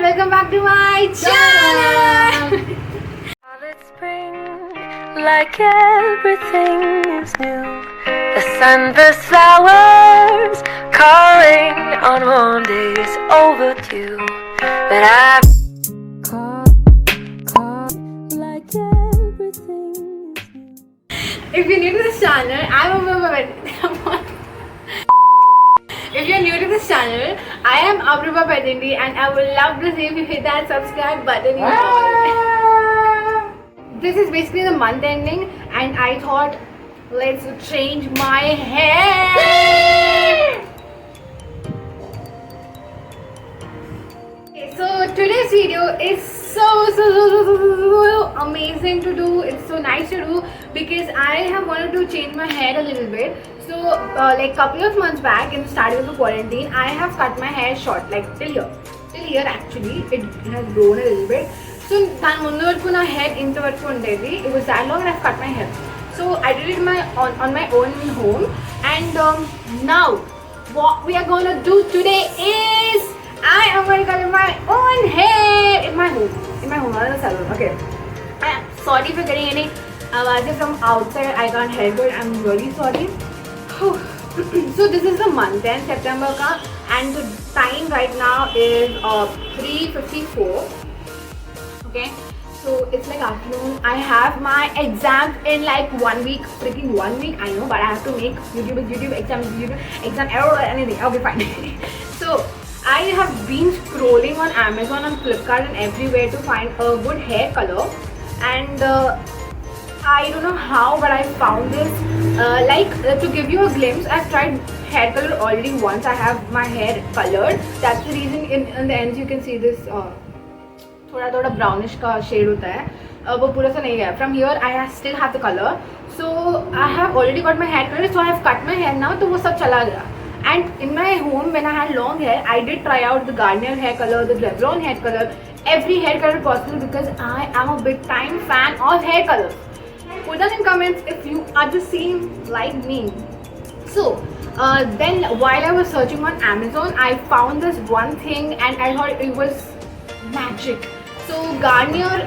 welcome back to my channel. It's spring, like everything is new. The sunburst flowers calling on warm days overdue. But I've like everything is new. If you're new to this channel, If you're new to this channel, I am Abrubah Pedindi and I would love to see if you hit that subscribe button. This is basically the month ending and I thought let's change my hair. Okay, so today's video is so amazing to do. It's so nice to do because I have wanted to change my hair a little bit. So like couple of months back in the start of the quarantine, I have cut my hair short, like till here actually. It has grown a little bit. So my head into it was that long and I've cut my hair. So I did it on my own home, and now what we are gonna do today is I am going to cut my own hair in my home, not in the salon. Okay. Sorry for getting any awazes from outside. I can't help it. I'm really sorry. So this is the month end, September ka, and the time right now is 3:54. Okay, so it's like afternoon. I have my exam in like 1 week, freaking 1 week. I know, but I have to make YouTube exam error or anything. Okay, fine. So I have been scrolling on Amazon and Flipkart and everywhere to find a good hair color, and I don't know how, but I found this. To give you a glimpse, I've tried hair color already once. I have my hair colored. That's the reason in the ends you can see this थोड़ा brownish का shade होता है. वो पूरा सा नहीं है. From here I still have the color. So I have already got my hair colored. So I have cut my hair now. तो वो सब चला गया. And in my home when I had long hair, I did try out the Garnier hair color, the Revlon hair color, every hair color possible because I am a big time fan of hair colors. Put down in comments if you are the same like me. So then while I was searching on Amazon, I found this one thing and I thought it was magic. So Garnier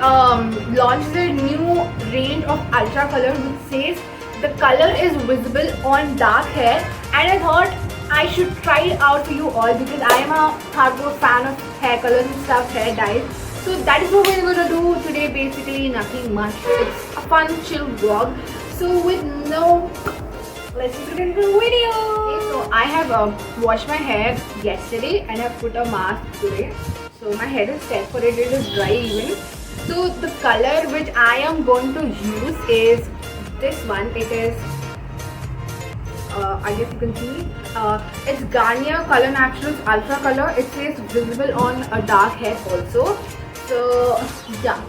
launched their new range of ultra color which says the color is visible on dark hair, and I thought I should try it out for you all because I am a hardcore fan of hair colors and stuff, hair dyes. So that is what we're gonna do today. Basically nothing much. It's a fun chill vlog. So with let's get into the video. Okay, so I have washed my hair yesterday and I've put a mask today. So my hair is set for it. It is dry even. So the color which I am going to use is this one. It is I guess you can see it's Garnier Color Naturals Ultra Color. It says visible on a dark hair also. So yeah,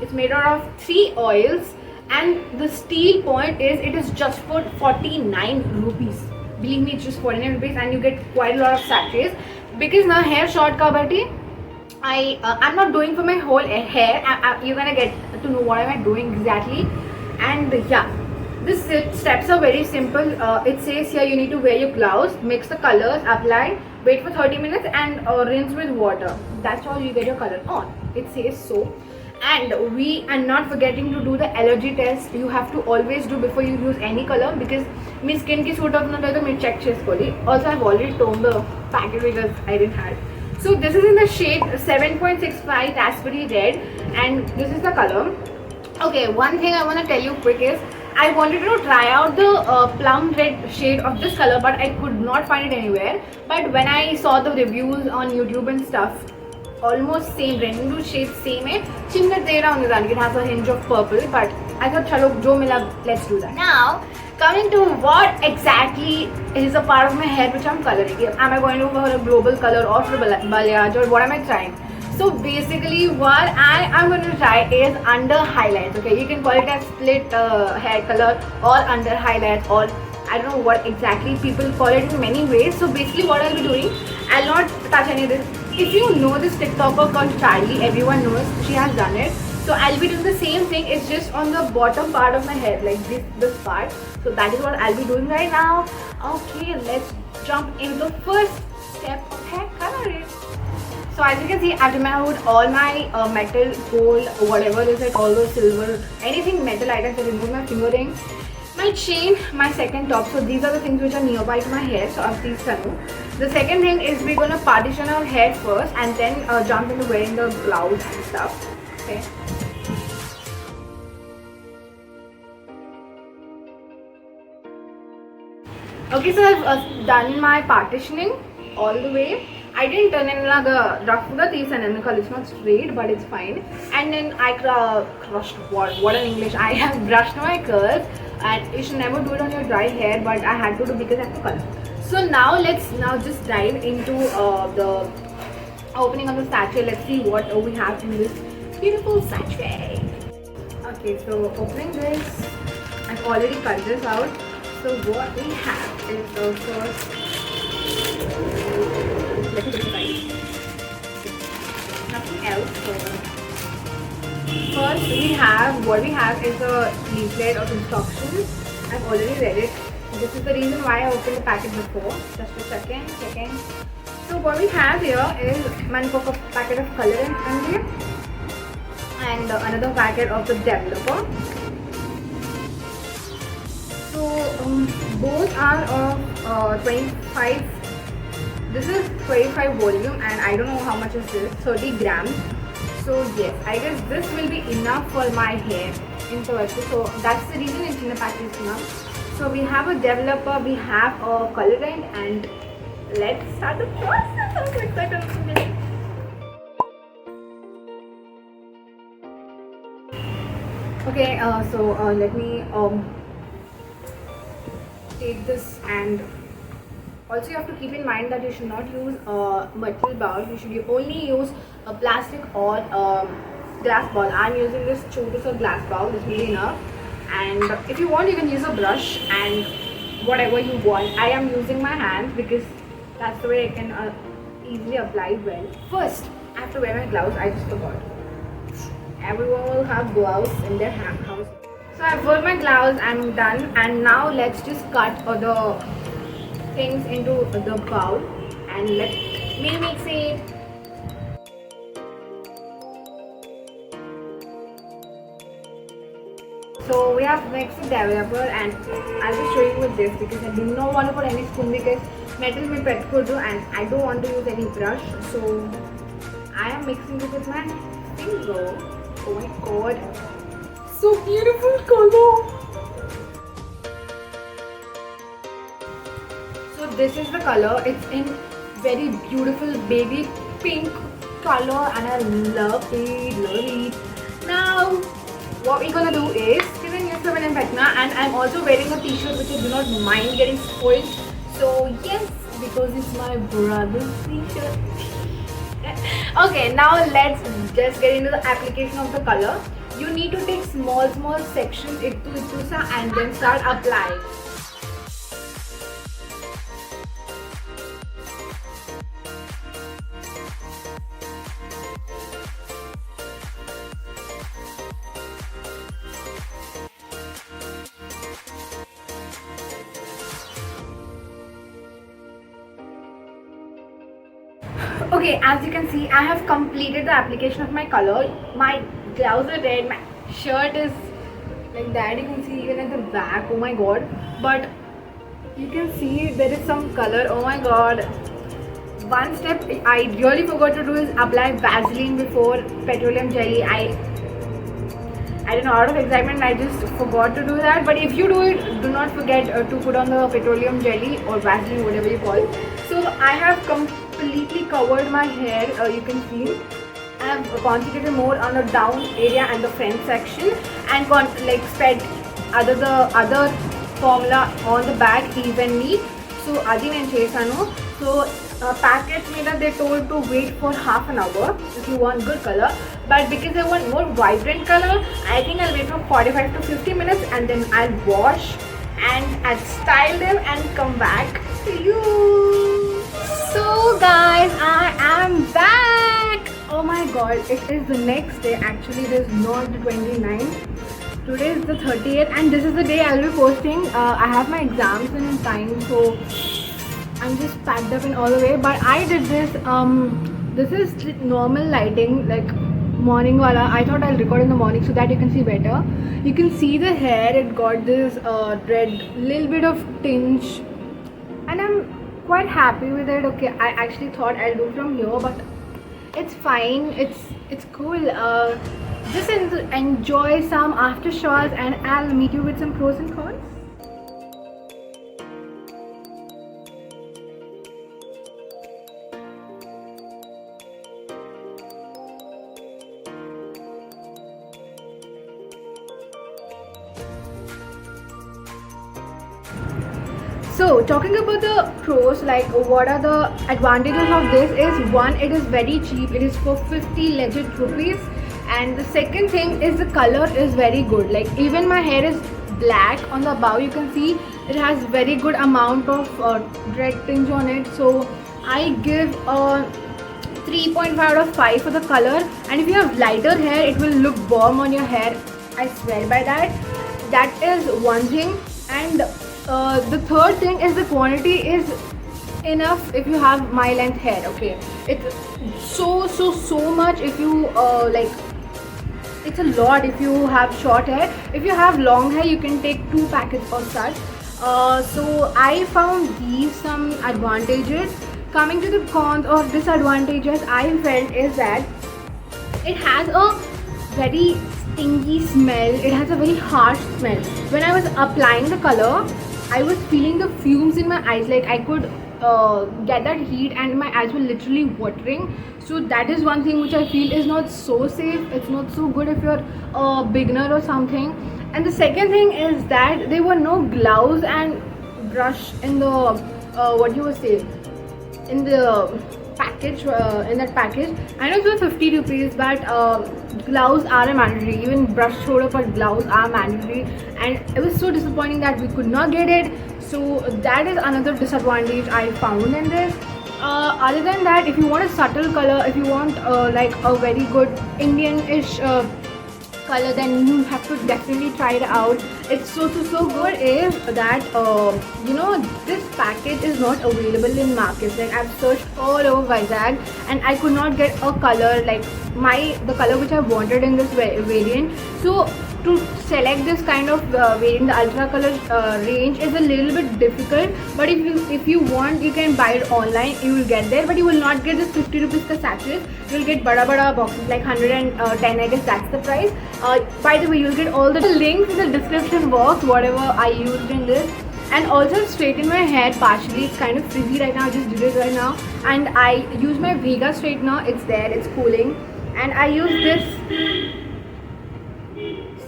it's made out of 3 oils, and the steal point is it is just for 49 rupees. Believe me, it's just 49 rupees and you get quite a lot of sachets. Because now hair short ka bati, I'm not doing for my whole hair. You're gonna get to know what am I doing exactly. And yeah, the steps are very simple. It says here you need to wear your gloves, mix the colors, apply, wait for 30 minutes and rinse with water. That's all you get your color on. It says so. And we are not forgetting to do the allergy test. You have to always do before you use any color because my skin ki suit of not to check cheskoli. Also I've already torn the packet because I didn't have it. So this is in the shade 7.65 raspberry red and this is the color. Okay, one thing I want to tell you quick is I wanted to try out the plum red shade of this color, but I could not find it anywhere. But when I saw the reviews on YouTube and stuff, almost same, rendu shades same hai. Chinna tera on the it has a hint of purple, but I thought chalo jo mila, let's do that. Now coming to what exactly is a part of my hair which I'm coloring. Am I going to go for a global color or for balayage or what am I trying? So basically what I am going to try is under highlights. Okay, you can call it as split hair color or under highlights, or I don't know what exactly people call it in many ways. So basically what I'll be doing, I'll not touch any of this. If you know this TikToker called Charlie, everyone knows she has done it. So I'll be doing the same thing. It's just on the bottom part of my head, like this part. So that is what I'll be doing right now. Okay, let's jump into the first step of hair coloring. So as you can see, I've removed all my metal, gold, whatever is it, all those silver, anything metal items. I removed my finger ring, my chain, my second top. So these are the things which are nearby to my hair. So I've these kanu. The second thing is we're gonna partition our hair first and then jump into wearing the blouse and stuff. Okay. Okay, so I've done my partitioning all the way. I didn't turn in like a rough piece and it's not straight, but it's fine. And then I crushed what in English. I have brushed my curls, and you should never do it on your dry hair, but I had to do because I have to color. So now let's just dive into the opening of the sachet. Let's see what we have in this beautiful sachet. Okay, so opening this, I've already cut this out. So what we have is the first. Let me take it right. Nothing else. So first what we have is a leaflet of instructions. I've already read it. This is the reason why I opened the packet before. Just a second. So what we have here is a packet of colorant and another packet of the developer. So both are of 25. This is 25 volume, and I don't know how much is this. 30 grams. So yes, I guess this will be enough for my hair in Toronto. So that's the reason it's in the packet now. So we have a developer, we have a colorant, and let's start the process. I'm so excited. Okay, so let me take this, and also you have to keep in mind that you should not use a metal bowl. You should only use a plastic or glass bowl. I'm using this chotu glass bowl. This will be enough. And if you want, you can use a brush and whatever you want. I am using my hands because that's the way I can easily apply it well. First, I have to wear my gloves. I just forgot. Everyone will have gloves in their house. So I've worn my gloves, I'm done, and now let's just cut the things into the bowl and let me mix it. So we have mixed the developer, and I'll just show you with this because I do not want to put any spoon because metal may pet could do, and I don't want to use any brush. So I am mixing it with my finger. Oh my god. So beautiful color. So this is the color. It's in very beautiful baby pink color, and I love it. Now what we're gonna do is and I'm also wearing a t-shirt which I do not mind getting spoiled. So yes, because it's my brother's t-shirt. Okay, now let's just get into the application of the color. You need to take small sections and then start applying. Okay, as you can see, I have completed the application of my color. My gloves are red, my shirt is like that. You can see even at the back. Oh my god. But you can see there is some color. Oh my god. One step I really forgot to do is apply Vaseline before petroleum jelly. I don't know, out of excitement I just forgot to do that. But if you do it, do not forget to put on the petroleum jelly or Vaseline, whatever you call it. So I have completely covered my hair. You can see I have concentrated more on the down area and the front section, and spread the other formula on the back evenly. So adi nen chesanu. So packet made they told to wait for half an hour if you want good color, but because I want more vibrant color, I think I'll wait for 45 to 50 minutes, and then I'll wash and I'll style them and come back to you. So guys, I am back. Oh my god, it is the next day. Actually, it is not the 29th. Today is the 30th, and this is the day I'll be posting. I have my exams in time, so I'm just packed up in all the way. But I did this this is normal lighting, like morning wala. I thought I'll record in the morning so that you can see better. You can see the hair, it got this red, little bit of tinge, and I'm quite happy with it. Okay, I actually thought I'll do from here, but it's fine, it's cool. Just enjoy some after shots, and I'll meet you with some pros and cons. So talking about the pros, like what are the advantages of this is, one, it is very cheap, it is for 50 legit rupees, and the second thing is the color is very good. Like even my hair is black on the bow, you can see it has very good amount of red tinge on it, so I give a 3.5 out of 5 for the color. And if you have lighter hair, it will look warm on your hair, I swear by that. That is one thing. And the third thing is the quantity is enough if you have my length hair. Okay, it's so much if you like, it's a lot if you have short hair. If you have long hair, you can take 2 packets or such. So I found these some advantages. Coming to the cons or disadvantages, I felt is that it has a very stingy smell, it has a very harsh smell. When I was applying the color, I was feeling the fumes in my eyes, like I could get that heat and my eyes were literally watering. So that is one thing which I feel is not so safe, it's not so good if you're a beginner or something. And the second thing is that there were no gloves and brush in the what you were saying, in the package, in that package. I know it's for 50 rupees, but gloves are a mandatory, even brush shoulder, but gloves are mandatory, and it was so disappointing that we could not get it. So that is another disadvantage I found in this. Other than that, if you want a subtle color, if you want like a very good Indian-ish color, then you have to definitely try it out. It's so good is that you know, this package is not available in markets. Like I've searched all over Vizag and I could not get a color like the color which I wanted in this variant. So to select this kind of variant, the ultra color range is a little bit difficult, but if you want, you can buy it online, you will get there, but you will not get this 50 rupees ka sachet. You will get bada boxes like 110, I guess that's the price. By the way, you'll get all the links in the description box, whatever I used in this. And also straighten my hair partially, it's kind of frizzy right now, I just did it right now, and I use my Vega straightener, it's there, it's cooling, and I use this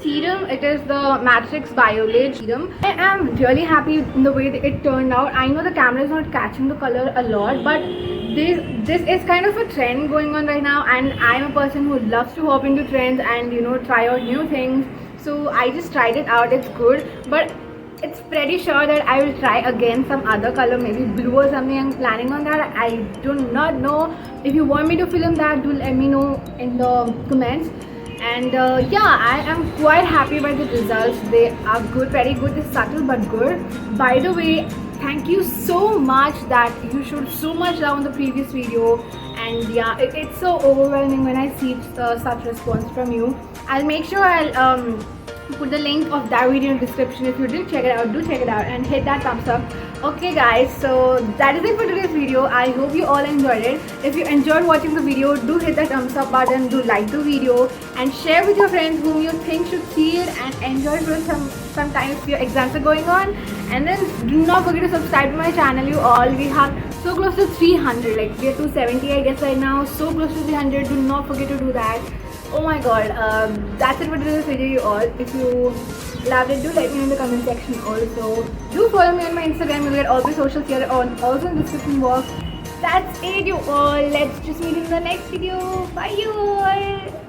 serum, it is the Matrix Biolage serum. I am really happy in the way that it turned out. I know the camera is not catching the color a lot, but this is kind of a trend going on right now, and I'm a person who loves to hop into trends and, you know, try out new things. So I just tried it out, it's good, but it's pretty sure that I will try again some other color, maybe blue or something. I'm planning on that. I do not know. If you want me to film that, do let me know in the comments. And yeah, I am quite happy by the results. They are good, very good. It's subtle but good. By the way, thank you so much that you showed so much love on the previous video, and yeah, it's so overwhelming when I see such response from you. I'll make sure I'll put the link of that video in the description. If you didn't check it out, do check it out and hit that thumbs up. Okay guys, so that is it for today's video. I hope you all enjoyed it. If you enjoyed watching the video, do hit that thumbs up button, do like the video, and share with your friends whom you think should see it and enjoy it for some time if your exams are going on. And then do not forget to subscribe to my channel, you all. We have so close to 300, like we are 270 I guess right now, so close to 300. Do not forget to do that. Oh my god, that's it for today's video, you all. If you loved it, do let me know in the comment section. Also, do follow me on my Instagram. You'll get all the socials here on, also in the description box. That's it, you all. Let's just meet in the next video. Bye, you all.